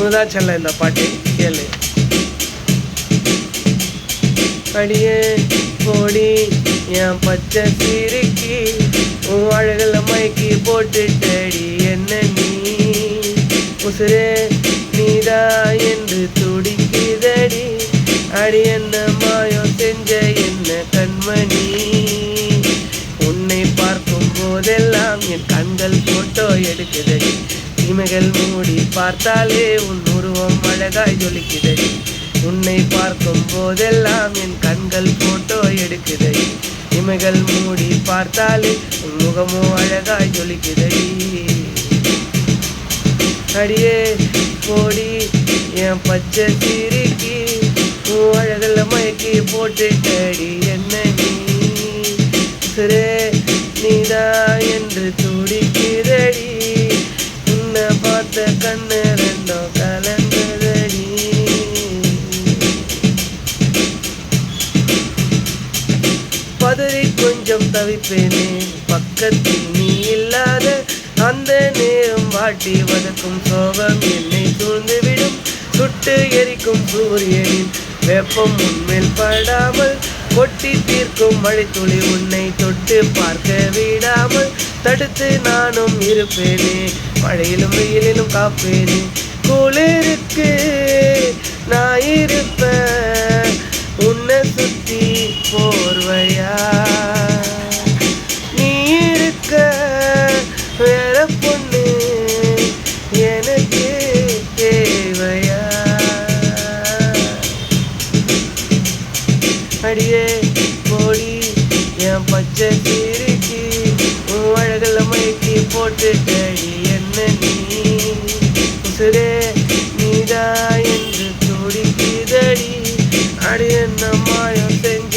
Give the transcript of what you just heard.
உனக்குதான் செல்ல இந்த பாட்டு கேளு. அடியே போடி என் பச்சை சிரிக்கி, உன் அழகுல மயக்கி போட்டுட்டடி என்ன நீ. உசுரே நீதா என்று துடிக்குதடி, அடி என்ன மாயம் செஞ்ச என்ன கண்மணி. உன்னை பார்க்கும் போதெல்லாம் என் கண்கள் போட்டோ எடுக்குதடி, இமைகள் மூடி பார்த்தாலே உன் உருவம் அழகாய் ஜொலிக்குதடி. உன்னை பார்க்கும் போதெல்லாம் என் கண்கள் போட்டோ எடுக்குதடி, இமைகள் மூடி பார்த்தாலே உன் முகமோ அழகாய் ஜொலிக்குதடி. அடியே போடி என் பச்சை சிரிக்கி, உன் அழகுல மயக்கி போட்டுட்டடி என்ன நீ. உசுரே நீதா என்று துடிக்குதடி, உன்னை பார்த்த கண்ணு ரெண்டும் கலந்ததடி. பதறி கொஞ்சம் தவிப்பேனே பக்கத்தில் நீ இல்லாத அந்த நேரம், வாட்டி வதக்கும் சோகம் என்னை சூழ்ந்துவிடும். சுட்டு எரிக்கும் சூரியனின் வெப்பம் உன்மேல் படாமல், கொட்டி தீர்க்கும் மழைத்துளி உன்னை தொட்டு பார்க்க விடாமல் தடுத்து நானும் இருப்பேனே. மழையிலும் வெயிலிலும் காப்பேனே, குளிருக்கு நான் இருப்பேன் உன்னை சுத்தி போர்வையா. நீ இருக்க வேற பொண்ணு எனக்கு தேவையா. அடியே போடி என் பச்சை சிரிக்கி, உன் அழகுல மயக்கி போட்டுட்டடி என்ன நீ. உசுரே நீதா என்று துடிக்குதடி, அடி என்ன மாயம் செஞ்ச